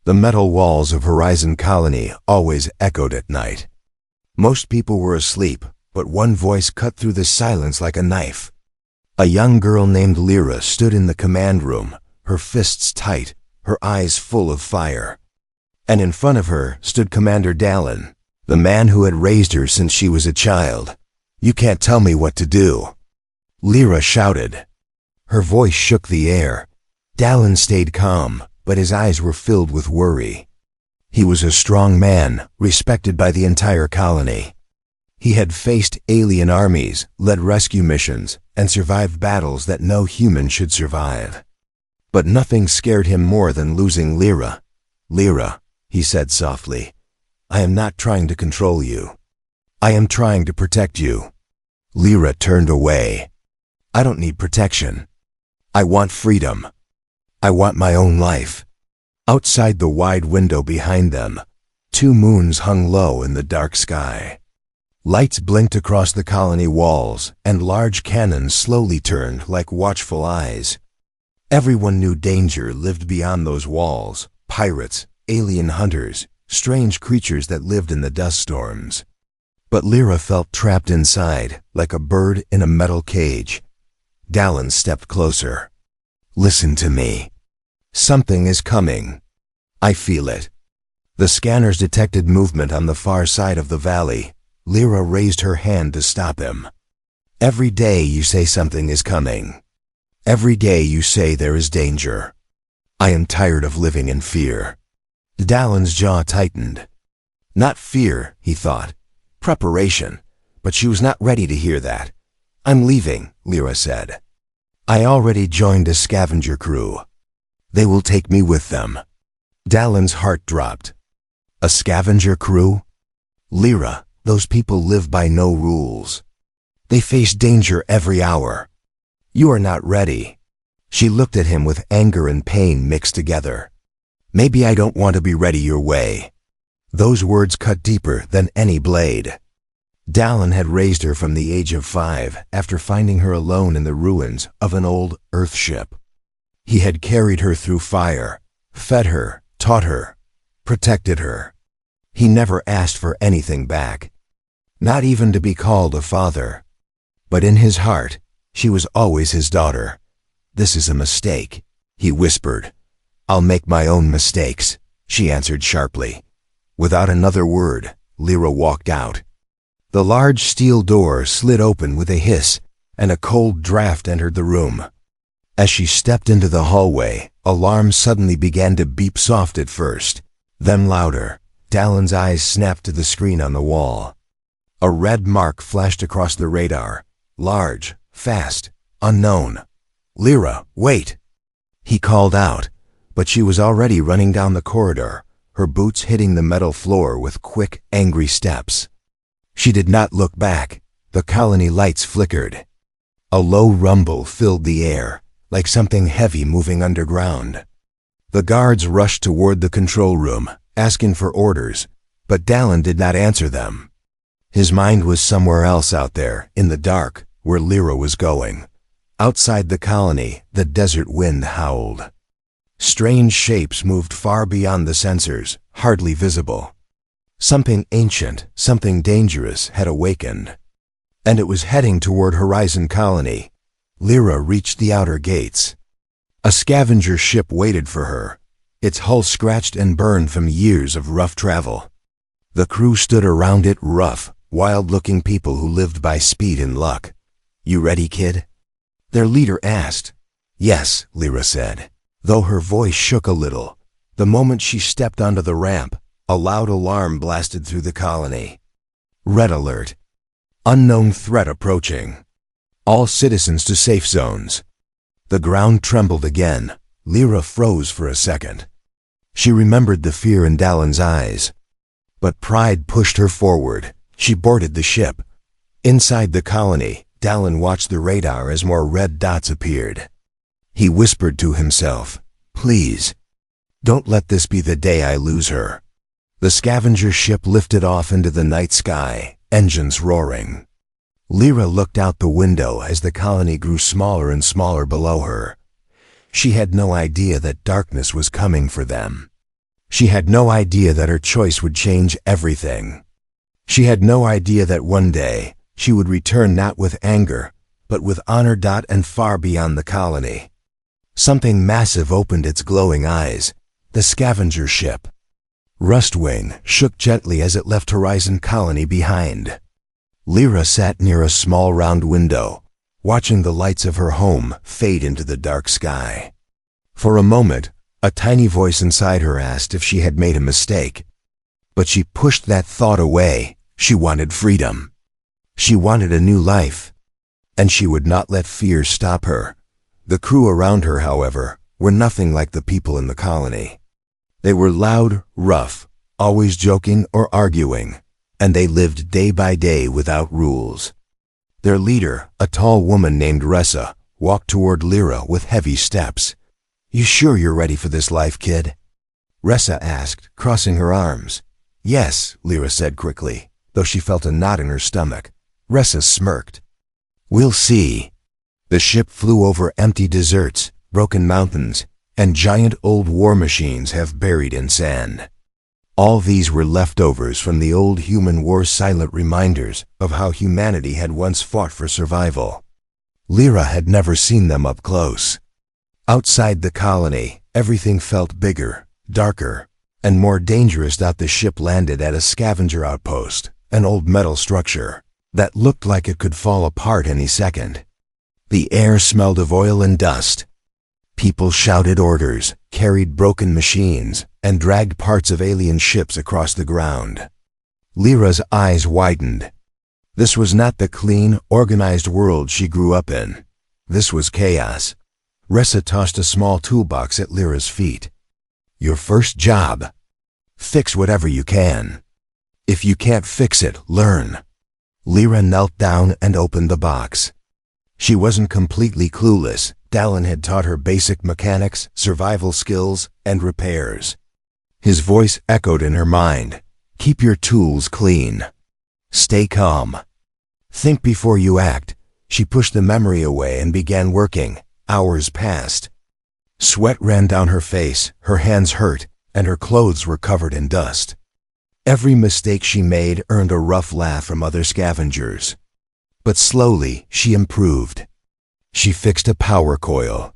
The metal walls of Horizon Colony always echoed at night. Most people were asleep, but one voice cut through the silence like a knife. A young girl named Lyra stood in the command room, her fists tight, her eyes full of fire. And in front of her stood Commander Dallin, the man who had raised her since she was a child. "You can't tell me what to do," Lyra shouted. Her voice shook the air. Dallin stayed calm, but his eyes were filled with worry. He was a strong man, respected by the entire colony. He had faced alien armies, led rescue missions, and survived battles that no human should survive. But nothing scared him more than losing Lyra. "Lyra," he said softly, "I am not trying to control you. I am trying to protect you." Lyra turned away. "I don't need protection. I want freedom. I want my own life." Outside the wide window behind them, 2 moons hung low in the dark sky. Lights blinked across the colony walls, and large cannons slowly turned like watchful eyes. Everyone knew danger lived beyond those walls: pirates, alien hunters, strange creatures that lived in the dust storms. But Lyra felt trapped inside, like a bird in a metal cage. Dallin stepped closer. "Listen to me. Something is coming. I feel it." The scanners detected movement on the far side of the valley. Lyra raised her hand to stop him. "Every day you say something is coming. Every day you say there is danger. I am tired of living in fear." Dallin's jaw tightened. Not fear, he thought. Preparation. But she was not ready to hear that. "I'm leaving," Lyra said. "I already joined a scavenger crew. They will take me with them." Dallin's heart dropped. A scavenger crew? "Lyra, those people live by no rules. They face danger every hour. You are not ready." She looked at him with anger and pain mixed together. "Maybe I don't want to be ready your way." Those words cut deeper than any blade. Dallin had raised her from the age of 5 after finding her alone in the ruins of an old Earth ship. He had carried her through fire, fed her, taught her, protected her. He never asked for anything back, not even to be called a father. But in his heart, she was always his daughter. "This is a mistake," he whispered. "I'll make my own mistakes," she answered sharply. Without another word, Lyra walked out. The large steel door slid open with a hiss, and a cold draft entered the room. As she stepped into the hallway, alarms suddenly began to beep soft at first, then louder. Dallin's eyes snapped to the screen on the wall. A red mark flashed across the radar. Large, fast, unknown. "Lyra, wait!" He called out, but she was already running down the corridor, her boots hitting the metal floor with quick, angry steps. She did not look back. The colony lights flickered. A low rumble filled the air, like something heavy moving underground. The guards rushed toward the control room, asking for orders, but Dallin did not answer them. His mind was somewhere else out there, in the dark, where Lyra was going. Outside the colony, the desert wind howled. Strange shapes moved far beyond the sensors, hardly visible. Something ancient, something dangerous had awakened. And it was heading toward Horizon Colony. Lyra reached the outer gates. A scavenger ship waited for her, its hull scratched and burned from years of rough travel. The crew stood around it, rough, wild-looking people who lived by speed and luck. "You ready, kid?" their leader asked. "Yes," Lyra said, though her voice shook a little. The moment she stepped onto the ramp, a loud alarm blasted through the colony. Red alert. Unknown threat approaching. All citizens to safe zones. The ground trembled again. Lyra froze for a second. She remembered the fear in Dallin's eyes. But pride pushed her forward. She boarded the ship. Inside the colony, Dallin watched the radar as more red dots appeared. He whispered to himself, "Please, don't let this be the day I lose her." The scavenger ship lifted off into the night sky, engines roaring. Lyra looked out the window as the colony grew smaller and smaller below her. She had no idea that darkness was coming for them. She had no idea that her choice would change everything. She had no idea that one day she would return not with anger, but with honor. And far beyond the colony, something massive opened its glowing eyes, the scavenger ship. Rustwing shook gently as it left Horizon Colony behind. Lyra sat near a small round window, watching the lights of her home fade into the dark sky. For a moment, a tiny voice inside her asked if she had made a mistake. But she pushed that thought away. She wanted freedom. She wanted a new life. And she would not let fear stop her. The crew around her, however, were nothing like the people in the colony. They were loud, rough, always joking or arguing, and they lived day by day without rules. Their leader, a tall woman named Ressa, walked toward Lyra with heavy steps. "You sure you're ready for this life, kid?" Ressa asked, crossing her arms. "Yes," Lyra said quickly, though she felt a knot in her stomach. Ressa smirked. "We'll see." The ship flew over empty deserts, broken mountains, and giant old war machines half buried in sand. All these were leftovers from the old human wars, silent reminders of how humanity had once fought for survival. Lyra had never seen them up close. Outside the colony, everything felt bigger, darker, and more dangerous. The ship landed at a scavenger outpost, an old metal structure that looked like it could fall apart any second. The air smelled of oil and dust. People shouted orders, carried broken machines, and dragged parts of alien ships across the ground. Lyra's eyes widened. This was not the clean, organized world she grew up in. This was chaos. Ressa tossed a small toolbox at Lyra's feet. "Your first job. Fix whatever you can. If you can't fix it, learn." Lyra knelt down and opened the box. She wasn't completely clueless. Dallin had taught her basic mechanics, survival skills, and repairs. His voice echoed in her mind. "Keep your tools clean. Stay calm. Think before you act." She pushed the memory away and began working. Hours passed. Sweat ran down her face, her hands hurt, and her clothes were covered in dust. Every mistake she made earned a rough laugh from other scavengers. But slowly, she improved. She fixed a power coil,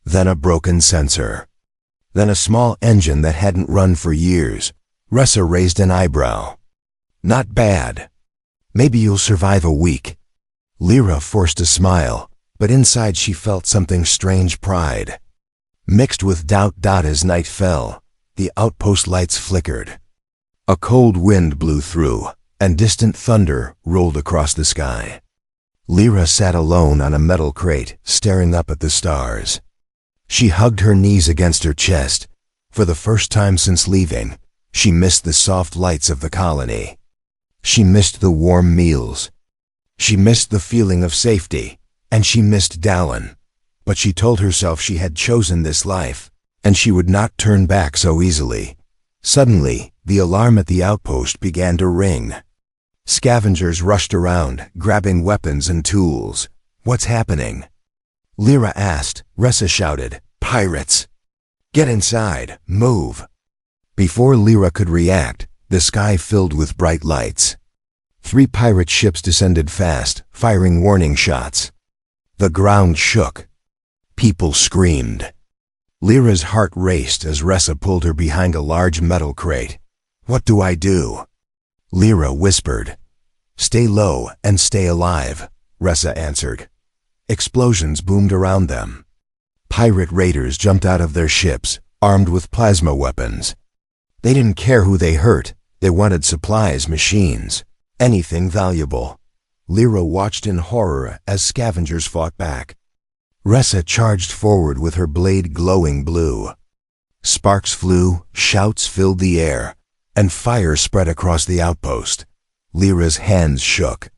then a broken sensor, then a small engine that hadn't run for years. Ressa raised an eyebrow. "Not bad. Maybe you'll survive a week." Lyra forced a smile, but inside she felt something strange: pride, mixed with doubt. As night fell, the outpost lights flickered. A cold wind blew through, and distant thunder rolled across the sky. Lyra sat alone on a metal crate, staring up at the stars. She hugged her knees against her chest. For the first time since leaving, she missed the soft lights of the colony. She missed the warm meals. She missed the feeling of safety, and she missed Dallin. But she told herself she had chosen this life, and she would not turn back so easily. Suddenly, the alarm at the outpost began to ring. Scavengers rushed around, grabbing weapons and tools. "What's happening?" Lyra asked. Ressa shouted, "Pirates! Get inside! Move!" Before Lyra could react, the sky filled with bright lights. 3 pirate ships descended fast, firing warning shots. The ground shook. People screamed. Lyra's heart raced as Ressa pulled her behind a large metal crate. "What do I do?" Lyra whispered. "Stay low and stay alive," Ressa answered. Explosions boomed around them. Pirate raiders jumped out of their ships, armed with plasma weapons. They didn't care who they hurt. They wanted supplies, machines, anything valuable. Lyra watched in horror as scavengers fought back. Ressa charged forward with her blade glowing blue. Sparks flew, shouts filled the air, and fire spread across the outpost. Lyra's hands shook.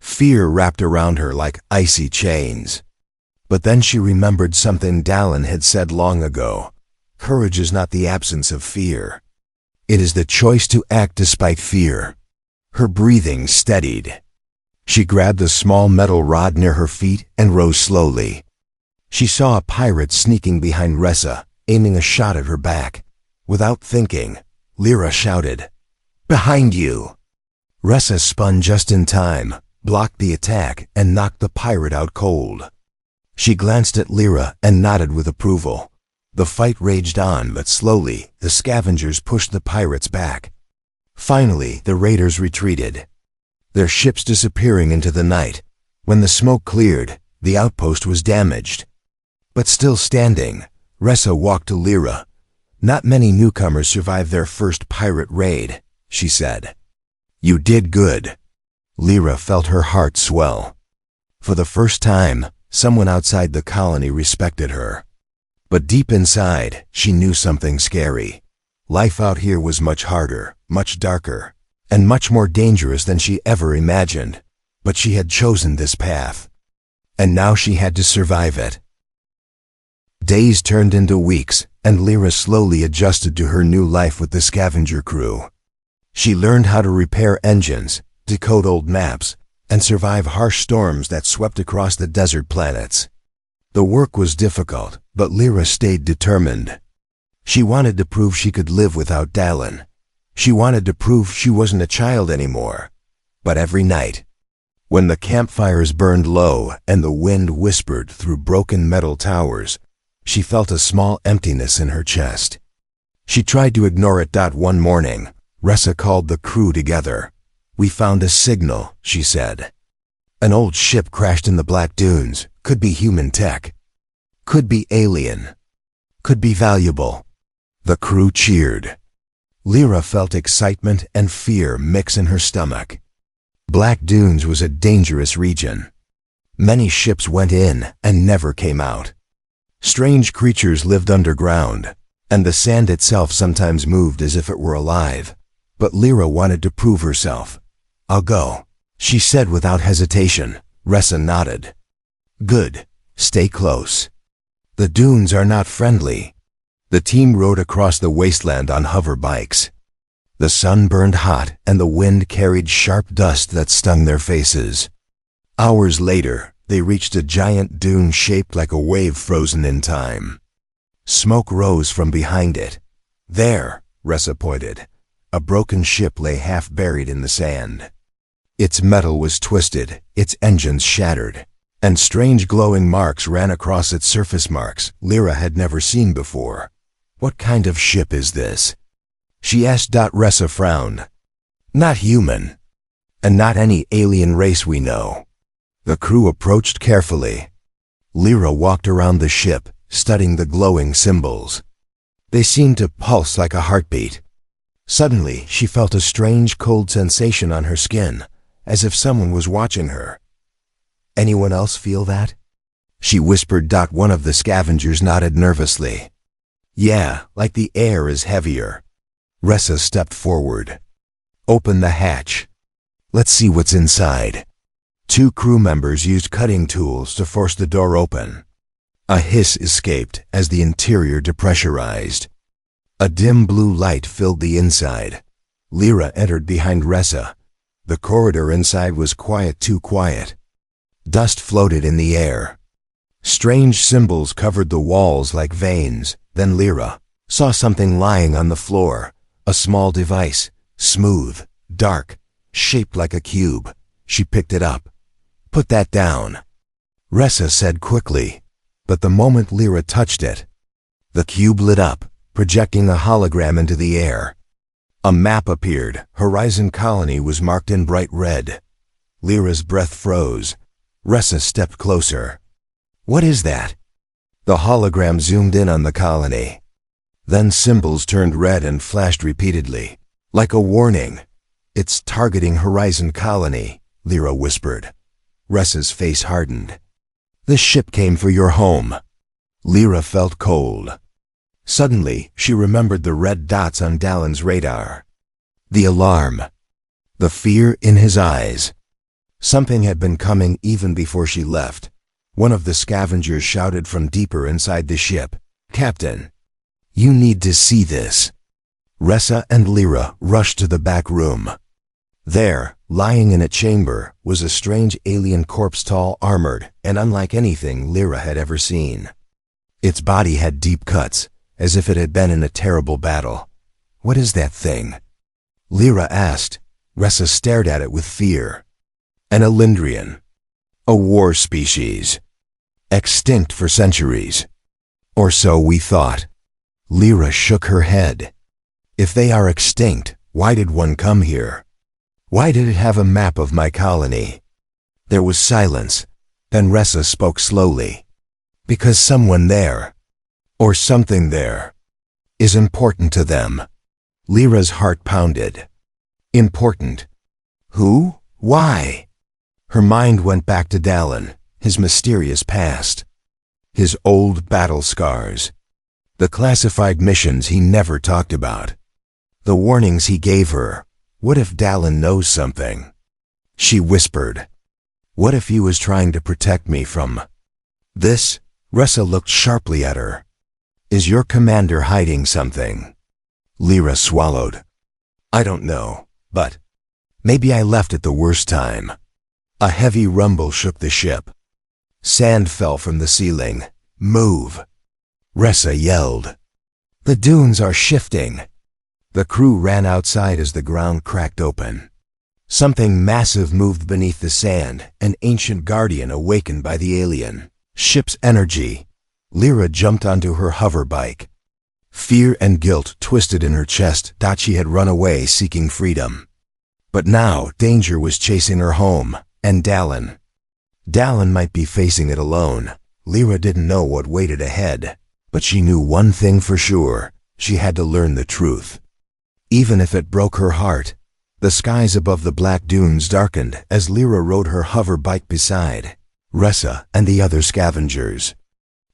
Fear wrapped around her like icy chains. But then she remembered something Dallin had said long ago. Courage is not the absence of fear. It is the choice to act despite fear. Her breathing steadied. She grabbed the small metal rod near her feet and rose slowly. She saw a pirate sneaking behind Ressa, aiming a shot at her back. Without thinking, Lyra shouted, "Behind you!" Ressa spun just in time, blocked the attack, and knocked the pirate out cold. She glanced at Lyra and nodded with approval. The fight raged on, but slowly, the scavengers pushed the pirates back. Finally, the raiders retreated, their ships disappearing into the night. When the smoke cleared, the outpost was damaged. But still standing, Ressa walked to Lyra. "Not many newcomers survived their first pirate raid," she said. "You did good." Lyra felt her heart swell. For the first time, someone outside the colony respected her. But deep inside, she knew something scary. Life out here was much harder, much darker, and much more dangerous than she ever imagined. But she had chosen this path. And now she had to survive it. Days turned into weeks, and Lyra slowly adjusted to her new life with the scavenger crew. She learned how to repair engines, decode old maps, and survive harsh storms that swept across the desert planets. The work was difficult, but Lyra stayed determined. She wanted to prove she could live without Dallin. She wanted to prove she wasn't a child anymore. But every night, when the campfires burned low and the wind whispered through broken metal towers, she felt a small emptiness in her chest. She tried to ignore it. One morning, Ressa called the crew together. "We found a signal," she said. "An old ship crashed in the Black Dunes. Could be human tech. Could be alien. Could be valuable." The crew cheered. Lyra felt excitement and fear mix in her stomach. Black Dunes was a dangerous region. Many ships went in and never came out. Strange creatures lived underground, and the sand itself sometimes moved as if it were alive. But Lyra wanted to prove herself. "I'll go," she said without hesitation. Ressa nodded. "Good. Stay close. The dunes are not friendly." The team rode across the wasteland on hover bikes. The sun burned hot and the wind carried sharp dust that stung their faces. Hours later, they reached a giant dune shaped like a wave frozen in time. Smoke rose from behind it. "There," Ressa pointed. A broken ship lay half buried in the sand. Its metal was twisted, its engines shattered, and strange glowing marks ran across its surface, marks Lyra had never seen before. "What kind of ship is this?" she asked. Ressa frowned. "Not human, and not any alien race we know." The crew approached carefully. Lyra walked around the ship, studying the glowing symbols. They seemed to pulse like a heartbeat. Suddenly, she felt a strange cold sensation on her skin, as if someone was watching her. "Anyone else feel that?" she whispered. One of the scavengers nodded nervously. "Yeah, like the air is heavier." Ressa stepped forward. "Open the hatch. Let's see what's inside." Two crew members used cutting tools to force the door open. A hiss escaped as the interior depressurized. A dim blue light filled the inside. Lyra entered behind Ressa. The corridor inside was quiet, too quiet. Dust floated in the air. Strange symbols covered the walls like veins. Then Lyra saw something lying on the floor, a small device, smooth, dark, shaped like a cube. She picked it up. "Put that down," Ressa said quickly. But the moment Lyra touched it, the cube lit up, projecting a hologram into the air. A map appeared. Horizon Colony was marked in bright red. Lyra's breath froze. Ressa stepped closer. "What is that?" The hologram zoomed in on the colony. Then symbols turned red and flashed repeatedly, like a warning. "It's targeting Horizon Colony," Lyra whispered. Ressa's face hardened. "This ship came for your home." Lyra felt cold. Suddenly, she remembered the red dots on Dallin's radar. The alarm. The fear in his eyes. Something had been coming even before she left. One of the scavengers shouted from deeper inside the ship, "Captain, you need to see this." Ressa and Lyra rushed to the back room. There, lying in a chamber, was a strange alien corpse, tall, armored, and unlike anything Lyra had ever seen. Its body had deep cuts, as if it had been in a terrible battle. "What is that thing?" Lyra asked. Ressa stared at it with fear. "An Elendrian. A war species. Extinct for centuries. Or so we thought." Lyra shook her head. "If they are extinct, why did one come here? Why did it have a map of my colony?" There was silence. Then Ressa spoke slowly. "Because someone there, or something there, is important to them." Lyra's heart pounded. Important? Who? Why? Her mind went back to Dallin, his mysterious past. His old battle scars. The classified missions he never talked about. The warnings he gave her. What if Dallin knows something? She whispered. What if he was trying to protect me from this? Ressa looked sharply at her. Is your commander hiding something? Lyra swallowed. I don't know, but maybe I left at the worst time. A heavy rumble shook the ship. Sand fell from the ceiling. Move! Ressa yelled. The dunes are shifting. The crew ran outside as the ground cracked open. Something massive moved beneath the sand, an ancient guardian awakened by the alien ship's energy. Lyra jumped onto her hover bike. Fear and guilt twisted in her chest. She had run away seeking freedom. But now danger was chasing her home, and Dallin. Dallin might be facing it alone. Lyra didn't know what waited ahead, but she knew one thing for sure. She had to learn the truth. Even if it broke her heart. The skies above the black dunes darkened as Lyra rode her hover bike beside Ressa and the other scavengers.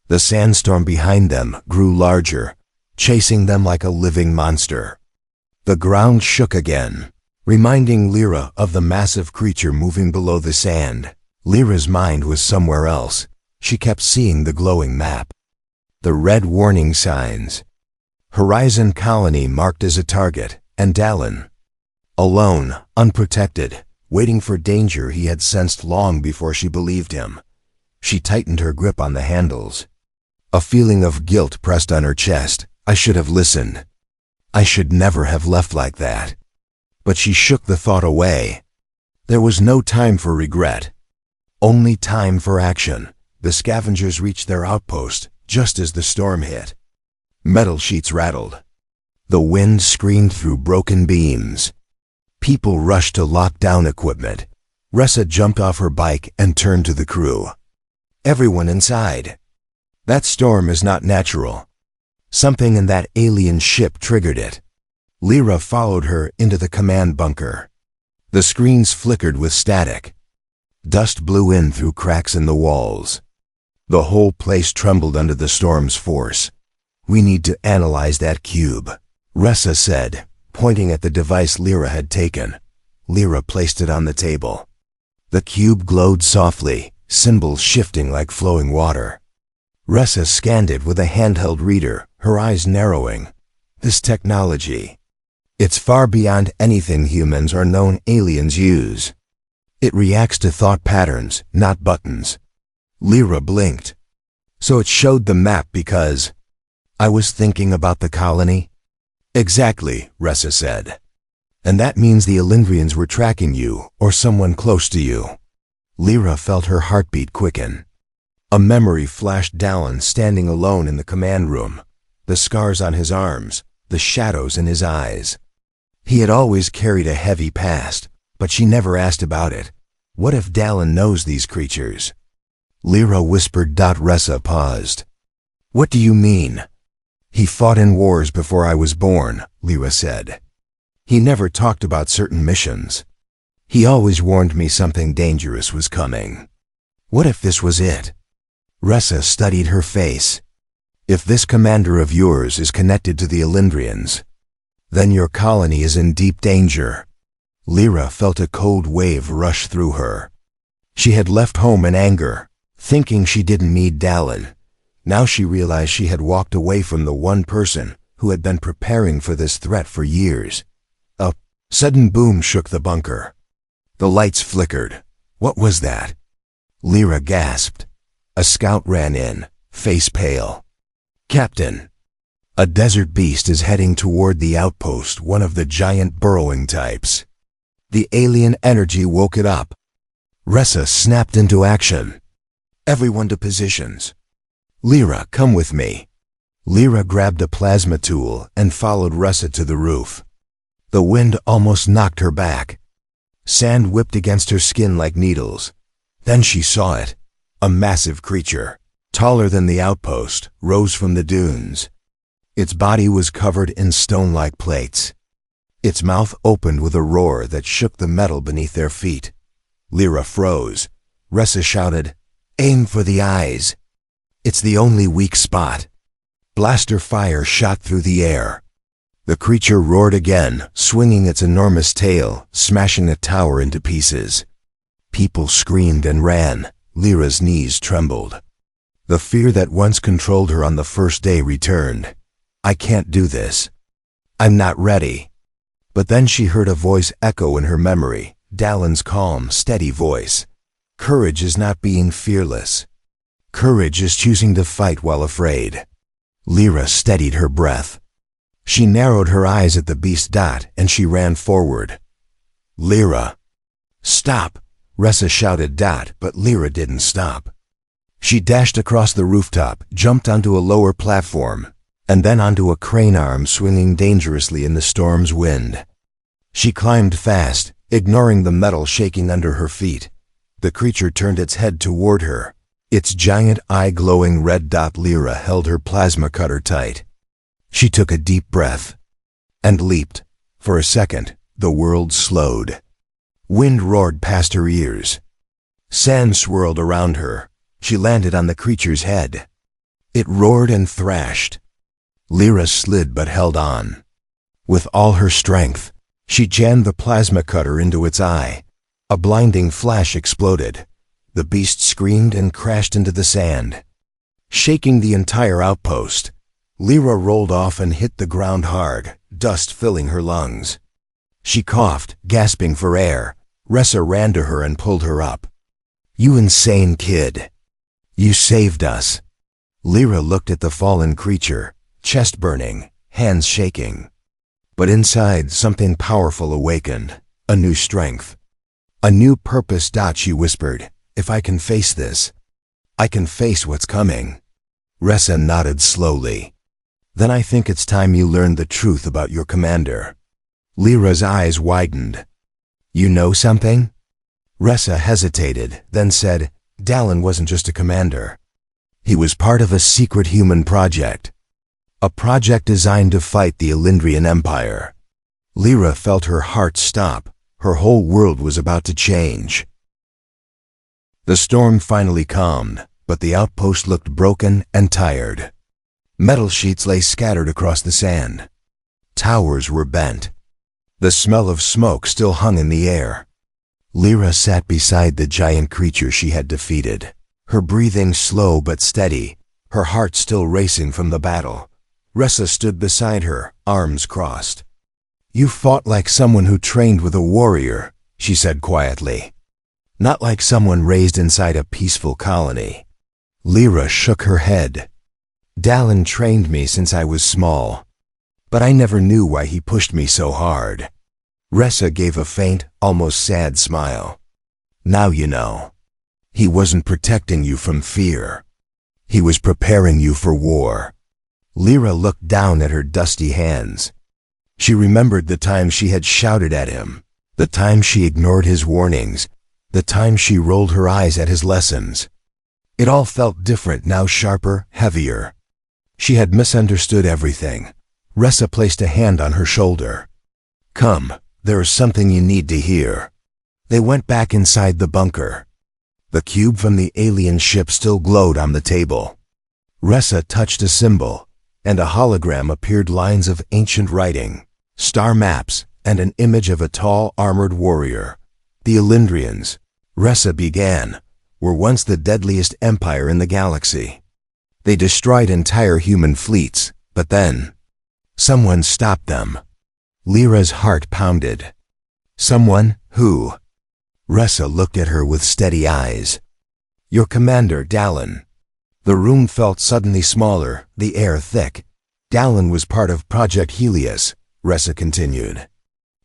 The sandstorm behind them grew larger, chasing them like a living monster. The ground shook again, reminding Lyra of the massive creature moving below the sand. Lyra's mind was somewhere else. She kept seeing the glowing map. The red warning signs. Horizon Colony marked as a target, and Dallin. Alone, unprotected, waiting for danger he had sensed long before she believed him. She tightened her grip on the handles. A feeling of guilt pressed on her chest. I should have listened. I should never have left like that. But she shook the thought away. There was no time for regret. Only time for action. The scavengers reached their outpost just as the storm hit. Metal sheets rattled. The wind screamed through broken beams. People rushed to lock down equipment. Ressa jumped off her bike and turned to the crew. Everyone inside. That storm is not natural. Something in that alien ship triggered it. Lyra followed her into the command bunker. The screens flickered with static. Dust blew in through cracks in the walls. The whole place trembled under the storm's force. We need to analyze that cube, Ressa said, pointing at the device Lyra had taken. Lyra placed it on the table. The cube glowed softly, symbols shifting like flowing water. Ressa scanned it with a handheld reader, her eyes narrowing. This technology. It's far beyond anything humans or known aliens use. It reacts to thought patterns, not buttons. Lyra blinked. So it showed the map because I was thinking about the colony? Exactly, Ressa said. And that means the Elendrians were tracking you, or someone close to you. Lyra felt her heartbeat quicken. A memory flashed Dallin standing alone in the command room. The scars on his arms, the shadows in his eyes. He had always carried a heavy past, but she never asked about it. What if Dallin knows these creatures? Lyra whispered. Ressa paused. What do you mean? He fought in wars before I was born, Lyra said. He never talked about certain missions. He always warned me something dangerous was coming. What if this was it? Ressa studied her face. If this commander of yours is connected to the Elendrians, then your colony is in deep danger. Lyra felt a cold wave rush through her. She had left home in anger, thinking she didn't need Dallin. Now she realized she had walked away from the one person who had been preparing for this threat for years. A sudden boom shook the bunker. The lights flickered. What was that? Lyra gasped. A scout ran in, face pale. Captain. A desert beast is heading toward the outpost, one of the giant burrowing types. The alien energy woke it up. Ressa snapped into action. Everyone to positions. Lyra, come with me. Lyra grabbed a plasma tool and followed Ressa to the roof. The wind almost knocked her back. Sand whipped against her skin like needles. Then she saw it. A massive creature, taller than the outpost, rose from the dunes. Its body was covered in stone-like plates. Its mouth opened with a roar that shook the metal beneath their feet. Lyra froze. Ressa shouted, "Aim for the eyes. It's the only weak spot." Blaster fire shot through the air. The creature roared again, swinging its enormous tail, smashing a tower into pieces. People screamed and ran. Lyra's knees trembled. The fear that once controlled her on the first day returned. "I can't do this. I'm not ready." But then she heard a voice echo in her memory, Dallin's calm, steady voice. Courage is not being fearless. Courage is choosing to fight while afraid. Lyra steadied her breath. She narrowed her eyes at the beast dot and she ran forward. "Lyra!" "Stop!" Ressa shouted Dot, but Lyra didn't stop. She dashed across the rooftop, jumped onto a lower platform, and then onto a crane arm swinging dangerously in the storm's wind. She climbed fast, ignoring the metal shaking under her feet. The creature turned its head toward her. Its giant eye glowing red dot. Lyra held her plasma cutter tight. She took a deep breath and leaped. For a second, the world slowed. Wind roared past her ears. Sand swirled around her. She landed on the creature's head. It roared and thrashed. Lyra slid but held on. With all her strength, she jammed the plasma cutter into its eye. A blinding flash exploded. The beast screamed and crashed into the sand, shaking the entire outpost. Lyra rolled off and hit the ground hard, dust filling her lungs. She coughed, gasping for air. Ressa ran to her and pulled her up. "You insane kid. You saved us." Lyra looked at the fallen creature, chest burning, hands shaking. But inside, something powerful awakened. A new strength. A new purpose. She whispered, "If I can face this, I can face what's coming." Ressa nodded slowly. "Then I think it's time you learned the truth about your commander." Lyra's eyes widened. "You know something?" Ressa hesitated, then said, "Dallin wasn't just a commander. He was part of a secret human project. A project designed to fight the Elendrian Empire." Lyra felt her heart stop. Her whole world was about to change. The storm finally calmed, but the outpost looked broken and tired. Metal sheets lay scattered across the sand. Towers were bent. The smell of smoke still hung in the air. Lyra sat beside the giant creature she had defeated, her breathing slow but steady, her heart still racing from the battle. Ressa stood beside her, arms crossed. "You fought like someone who trained with a warrior," she said quietly. "Not like someone raised inside a peaceful colony." Lyra shook her head. "Dallin trained me since I was small, but I never knew why he pushed me so hard." Ressa gave a faint, almost sad smile. "Now you know. He wasn't protecting you from fear. He was preparing you for war." Lyra looked down at her dusty hands. She remembered the time she had shouted at him, the time she ignored his warnings, the time she rolled her eyes at his lessons. It all felt different now, sharper, heavier. She had misunderstood everything. Ressa placed a hand on her shoulder. "Come, there is something you need to hear." They went back inside the bunker. The cube from the alien ship still glowed on the table. Ressa touched a symbol, and a hologram appeared. Lines of ancient writing, star maps, and an image of a tall, armored warrior. The Elendrians, Ressa began, were once the deadliest empire in the galaxy. They destroyed entire human fleets, but then someone stopped them. Lyra's heart pounded. "Someone? Who?" Ressa looked at her with steady eyes. "Your commander, Dallin." The room felt suddenly smaller, the air thick. Dallin was part of Project Helios, Ressa continued.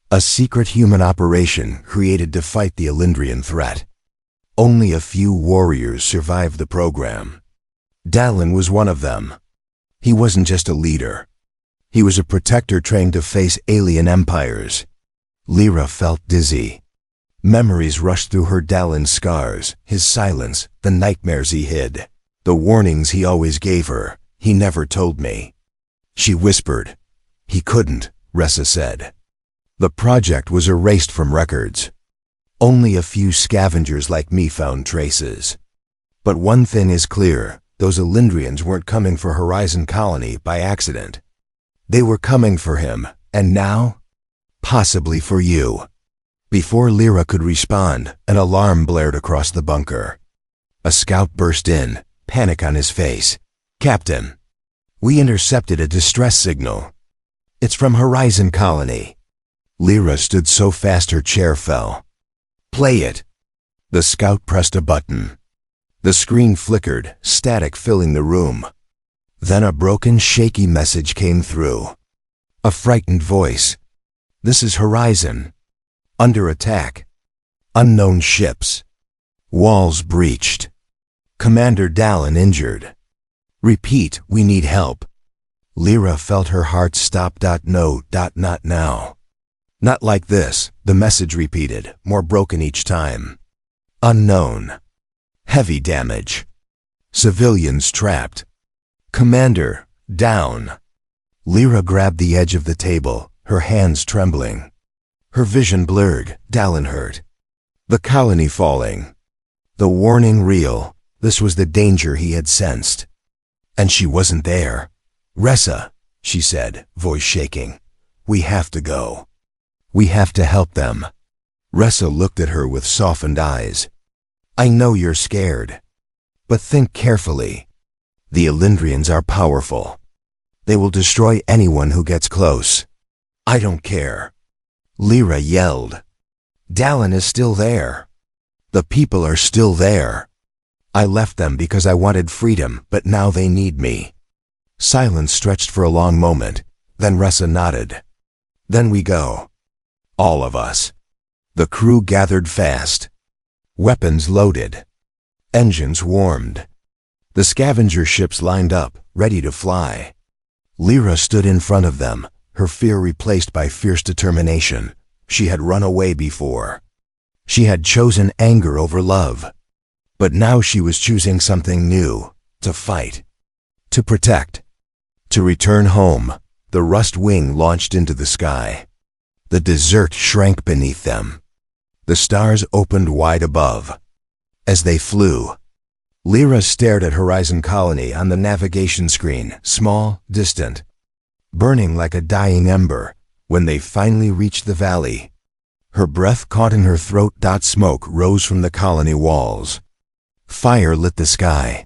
A secret human operation created to fight the Elendrian threat. Only a few warriors survived the program. Dallin was one of them. He wasn't just a leader. He was a protector trained to face alien empires. Lyra felt dizzy. Memories rushed through her. Dallin's scars, his silence, the nightmares he hid, the warnings he always gave her. He never told me. She whispered. He couldn't, Ressa said. The project was erased from records. Only a few scavengers like me found traces. But one thing is clear, those Elendrians weren't coming for Horizon Colony by accident. They were coming for him, and now? Possibly for you. Before Lyra could respond, an alarm blared across the bunker. A scout burst in, panic on his face. Captain, we intercepted a distress signal. It's from Horizon Colony. Lyra stood so fast her chair fell. Play it. The scout pressed a button. The screen flickered, static filling the room. Then a broken, shaky message came through. A frightened voice. This is Horizon. Under attack. Unknown ships. Walls breached. Commander Dallin injured. Repeat, we need help. Lyra felt her heart stop. No, not now. Not like this, the message repeated, more broken each time. Unknown. Heavy damage. Civilians trapped. Commander, down. Lyra grabbed the edge of the table, her hands trembling. Her vision blurred. Dallin hurt. The colony falling. The warning real. This was the danger he had sensed. And she wasn't there. Ressa, she said, voice shaking. We have to go. We have to help them. Ressa looked at her with softened eyes. I know you're scared. But think carefully. The Elendrians are powerful. They will destroy anyone who gets close. I don't care. Lyra yelled. Dallin is still there. The people are still there. I left them because I wanted freedom, but now they need me. Silence stretched for a long moment, then Ressa nodded. Then we go. All of us. The crew gathered fast. Weapons loaded. Engines warmed. The scavenger ships lined up, ready to fly. Lyra stood in front of them, her fear replaced by fierce determination. She had run away before. She had chosen anger over love. But now she was choosing something new, to fight, to protect, to return home. The Rust Wing launched into the sky. The desert shrank beneath them. The stars opened wide above. As they flew, Lyra stared at Horizon Colony on the navigation screen, small, distant, burning like a dying ember. When they finally reached the valley, her breath caught in her throat. Smoke rose from the colony walls. Fire lit the sky.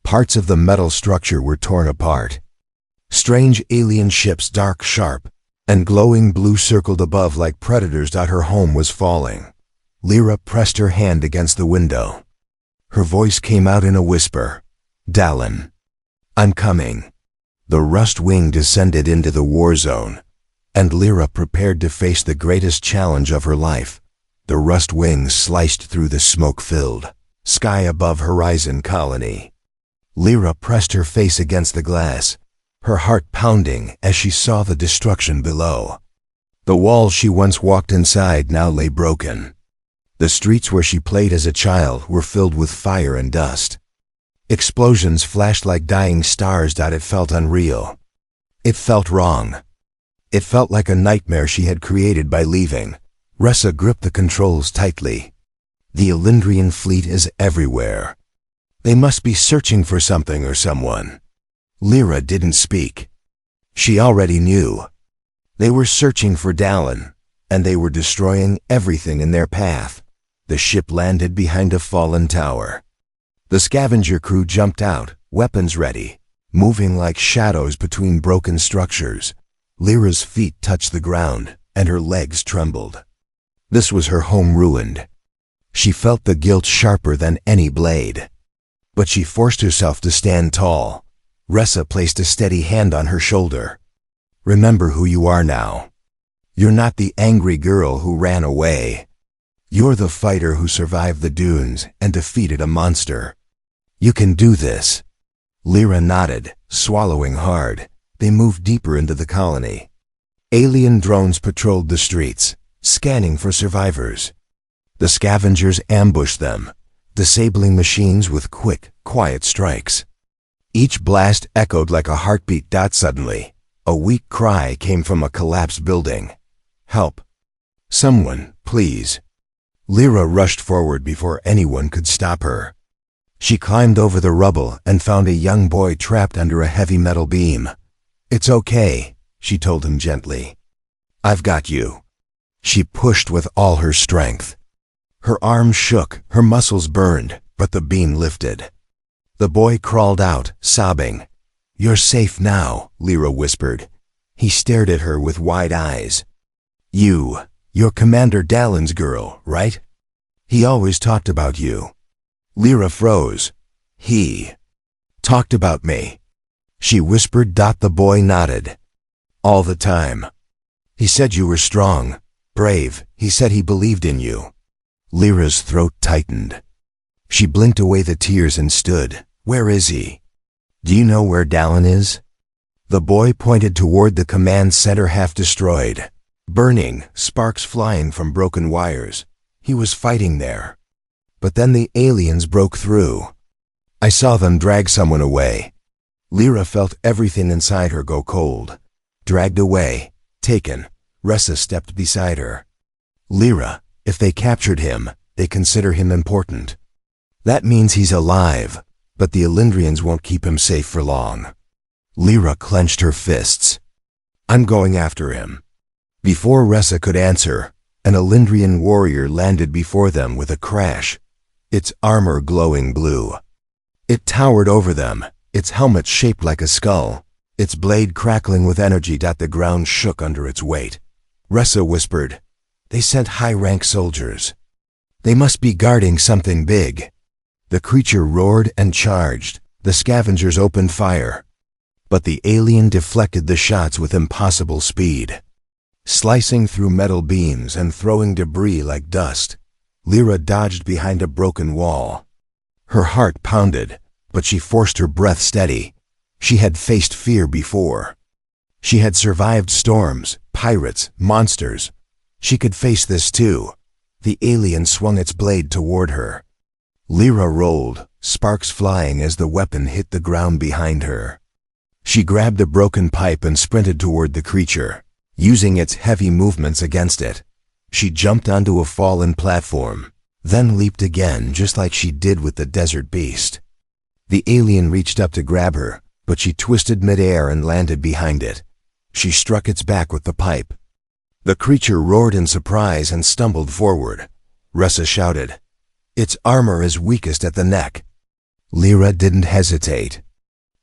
Parts of the metal structure were torn apart. Strange alien ships, dark, sharp, and glowing blue, circled above like predators. Her home was falling. Lyra pressed her hand against the window. Her voice came out in a whisper. Dallin, I'm coming. The Rust Wing descended into the war zone, and Lyra prepared to face the greatest challenge of her life. The Rust Wing sliced through the smoke-filled sky above Horizon Colony. Lyra pressed her face against the glass, her heart pounding as she saw the destruction below. The walls she once walked inside now lay broken. The streets where she played as a child were filled with fire and dust. Explosions flashed like dying stars. It felt unreal. It felt wrong. It felt like a nightmare she had created by leaving. Ressa gripped the controls tightly. The Elendrian fleet is everywhere. They must be searching for something or someone. Lyra didn't speak. She already knew. They were searching for Dallin, and they were destroying everything in their path. The ship landed behind a fallen tower. The scavenger crew jumped out, weapons ready, moving like shadows between broken structures. Lyra's feet touched the ground, and her legs trembled. This was her home ruined. She felt the guilt sharper than any blade. But she forced herself to stand tall. Ressa placed a steady hand on her shoulder. Remember who you are now. You're not the angry girl who ran away. You're the fighter who survived the dunes and defeated a monster. You can do this. Lyra nodded, swallowing hard. They moved deeper into the colony. Alien drones patrolled the streets, scanning for survivors. The scavengers ambushed them, disabling machines with quick, quiet strikes. Each blast echoed like a heartbeat. Suddenly, a weak cry came from a collapsed building. Help! Someone, please! Lyra rushed forward before anyone could stop her. She climbed over the rubble and found a young boy trapped under a heavy metal beam. It's okay, she told him gently. I've got you. She pushed with all her strength. Her arms shook, her muscles burned, but the beam lifted. The boy crawled out, sobbing. You're safe now, Lyra whispered. He stared at her with wide eyes. You're Commander Dallin's girl, right? He always talked about you. Lyra froze. He talked about me, she whispered. The boy nodded. All the time. He said you were strong, brave. He said he believed in you. Lyra's throat tightened. She blinked away the tears and stood. Where is he? Do you know where Dallin is? The boy pointed toward the command center, half destroyed. Burning, sparks flying from broken wires. He was fighting there. But then the aliens broke through. I saw them drag someone away. Lyra felt everything inside her go cold. Dragged away. Taken. Ressa stepped beside her. Lyra, if they captured him, they consider him important. That means he's alive, but the Elendrians won't keep him safe for long. Lyra clenched her fists. I'm going after him. Before Ressa could answer, an Elendrian warrior landed before them with a crash, its armor glowing blue. It towered over them, its helmet shaped like a skull, its blade crackling with energy. The ground shook under its weight. Ressa whispered, They sent high-rank soldiers. They must be guarding something big. The creature roared and charged. The scavengers opened fire. But the alien deflected the shots with impossible speed. Slicing through metal beams and throwing debris like dust, Lyra dodged behind a broken wall. Her heart pounded, but she forced her breath steady. She had faced fear before. She had survived storms, pirates, monsters. She could face this too. The alien swung its blade toward her. Lyra rolled, sparks flying as the weapon hit the ground behind her. She grabbed a broken pipe and sprinted toward the creature, using its heavy movements against it. She jumped onto a fallen platform, then leaped again just like she did with the desert beast. The alien reached up to grab her, but she twisted midair and landed behind it. She struck its back with the pipe. The creature roared in surprise and stumbled forward. Ressa shouted, Its armor is weakest at the neck. Lyra didn't hesitate.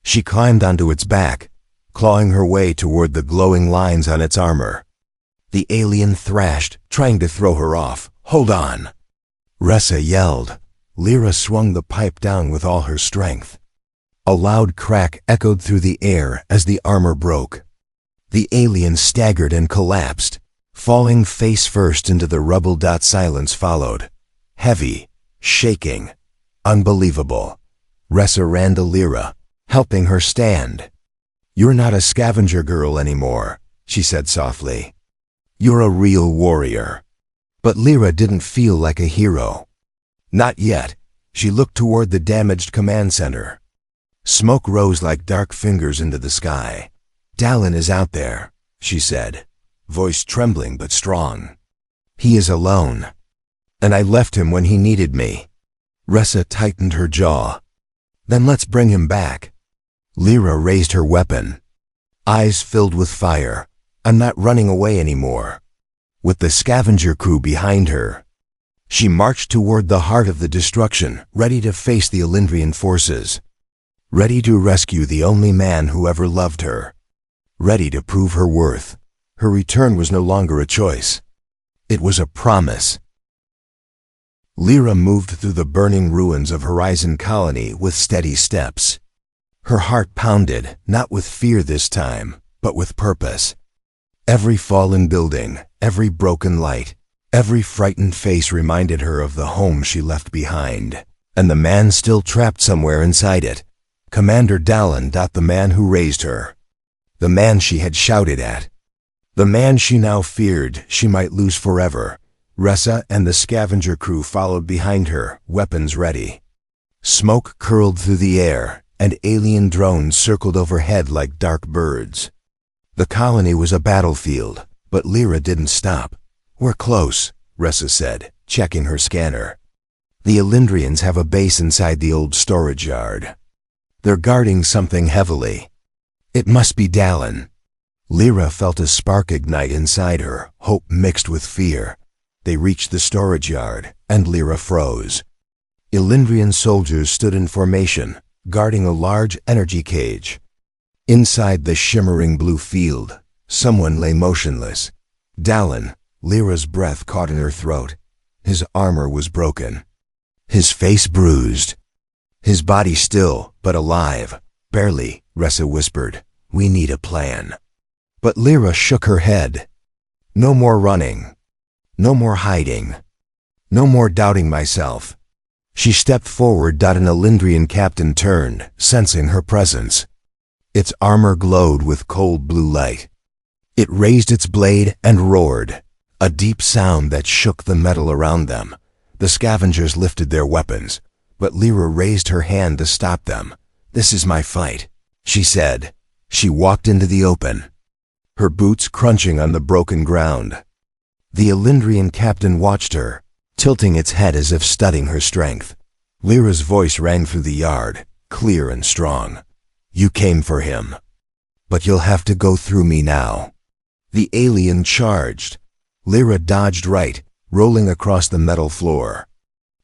She climbed onto its back, clawing her way toward the glowing lines on its armor. The alien thrashed, trying to throw her off. Hold on! Ressa yelled. Lyra swung the pipe down with all her strength. A loud crack echoed through the air as the armor broke. The alien staggered and collapsed, falling face first into the rubble. Silence followed. Heavy, shaking, unbelievable. Ressa ran to Lyra, helping her stand. You're not a scavenger girl anymore, she said softly. You're a real warrior. But Lyra didn't feel like a hero. Not yet. She looked toward the damaged command center. Smoke rose like dark fingers into the sky. Dallin is out there, she said, voice trembling but strong. He is alone. And I left him when he needed me. Ressa tightened her jaw. Then let's bring him back. Lyra raised her weapon. Eyes filled with fire. I'm not running away anymore. With the scavenger crew behind her, she marched toward the heart of the destruction, ready to face the Elendrian forces. Ready to rescue the only man who ever loved her. Ready to prove her worth. Her return was no longer a choice. It was a promise. Lyra moved through the burning ruins of Horizon Colony with steady steps. Her heart pounded, not with fear this time, but with purpose. Every fallen building, every broken light, every frightened face reminded her of the home she left behind, and the man still trapped somewhere inside it. Commander Dallin, the man who raised her. The man she had shouted at. The man she now feared she might lose forever. Ressa and the scavenger crew followed behind her, weapons ready. Smoke curled through the air, and alien drones circled overhead like dark birds. The colony was a battlefield, but Lyra didn't stop. "We're close," Ressa said, checking her scanner. "The Elendrians have a base inside the old storage yard. They're guarding something heavily. It must be Dallin." Lyra felt a spark ignite inside her, hope mixed with fear. They reached the storage yard, and Lyra froze. Elendrian soldiers stood in formation, guarding a large energy cage. Inside the shimmering blue field, someone lay motionless. Dallin. Lyra's breath caught in her throat. His armor was broken. His face bruised. His body still, but alive. "Barely," Ressa whispered. "We need a plan." But Lyra shook her head. "No more running. No more hiding. No more doubting myself." She stepped forward. An Elendrian captain turned, sensing her presence. Its armor glowed with cold blue light. It raised its blade and roared, a deep sound that shook the metal around them. The scavengers lifted their weapons, but Lyra raised her hand to stop them. "This is my fight," she said. She walked into the open, her boots crunching on the broken ground. The Elendrian captain watched her, tilting its head as if studying her strength. Lyra's voice rang through the yard, clear and strong. "You came for him, but you'll have to go through me now." The alien charged. Lyra dodged right, rolling across the metal floor.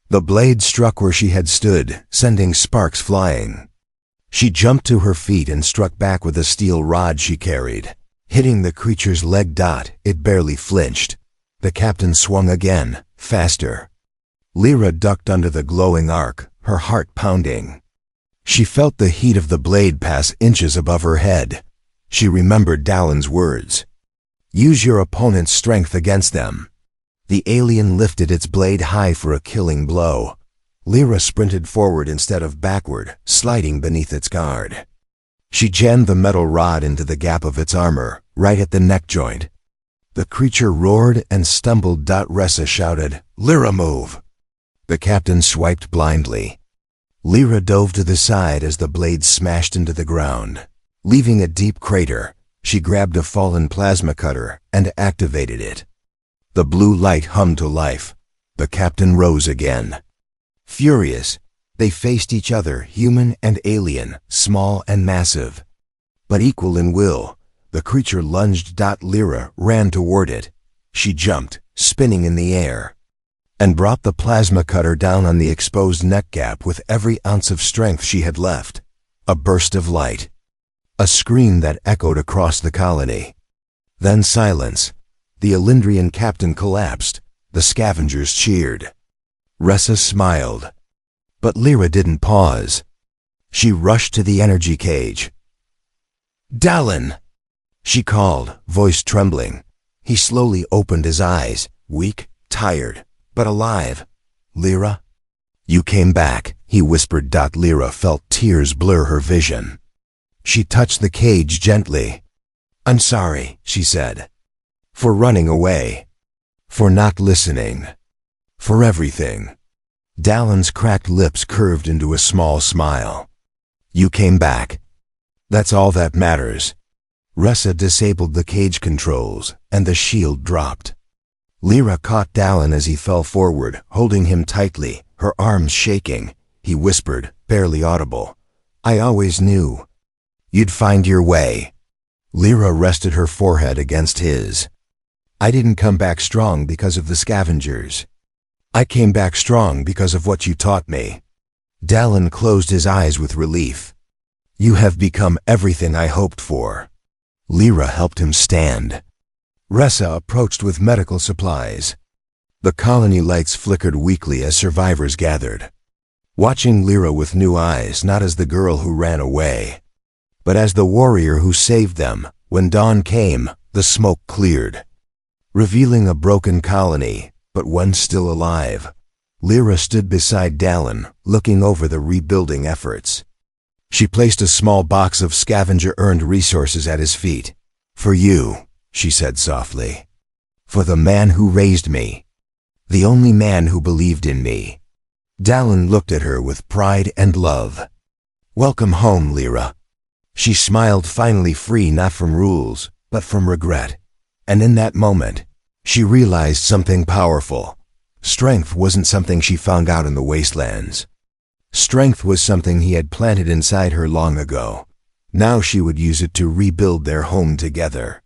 The blade struck where she had stood, sending sparks flying. She jumped to her feet and struck back with a steel rod she carried, hitting the creature's leg. It barely flinched. The captain swung again, faster. Lyra ducked under the glowing arc, her heart pounding. She felt the heat of the blade pass inches above her head. She remembered Dallin's words. "Use your opponent's strength against them." The alien lifted its blade high for a killing blow. Lyra sprinted forward instead of backward, sliding beneath its guard. She jammed the metal rod into the gap of its armor, right at the neck joint. The creature roared and stumbled. Ressa shouted, "Lyra, move!" The captain swiped blindly. Lyra dove to the side as the blade smashed into the ground. Leaving a deep crater, she grabbed a fallen plasma cutter and activated it. The blue light hummed to life. The captain rose again. Furious, they faced each other, human and alien, small and massive. But equal in will, the creature lunged. Lyra ran toward it. She jumped, spinning in the air, and brought the plasma cutter down on the exposed neck gap with every ounce of strength she had left. A burst of light. A scream that echoed across the colony. Then silence. The Elendrian captain collapsed. The scavengers cheered. Ressa smiled. But Lyra didn't pause. She rushed to the energy cage. "Dallin!" she called, voice trembling. He slowly opened his eyes, weak, tired, but alive. "Lyra?" "You came back," he whispered. Lyra felt tears blur her vision. She touched the cage gently. "I'm sorry," she said. "For running away. For not listening. For everything." Dallin's cracked lips curved into a small smile. "You came back. That's all that matters." Ressa disabled the cage controls, and the shield dropped. Lyra caught Dallin as he fell forward, holding him tightly, her arms shaking. He whispered, barely audible, "I always knew. You'd find your way." Lyra rested her forehead against his. "I didn't come back strong because of the scavengers. I came back strong because of what you taught me." Dallin closed his eyes with relief. "You have become everything I hoped for." Lyra helped him stand. Ressa approached with medical supplies. The colony lights flickered weakly as survivors gathered. watching Lyra with new eyes, not as the girl who ran away, but as the warrior who saved them. When dawn came, the smoke cleared, revealing a broken colony, but one still alive. Lyra stood beside Dallin, looking over the rebuilding efforts. She placed a small box of scavenger-earned resources at his feet. "For you," she said softly. "For the man who raised me. The only man who believed in me." Dallin looked at her with pride and love. "Welcome home, Lyra." She smiled, finally free not from rules, but from regret. And in that moment, she realized something powerful. Strength wasn't something she found out in the wastelands. Strength was something he had planted inside her long ago. Now she would use it to rebuild their home together.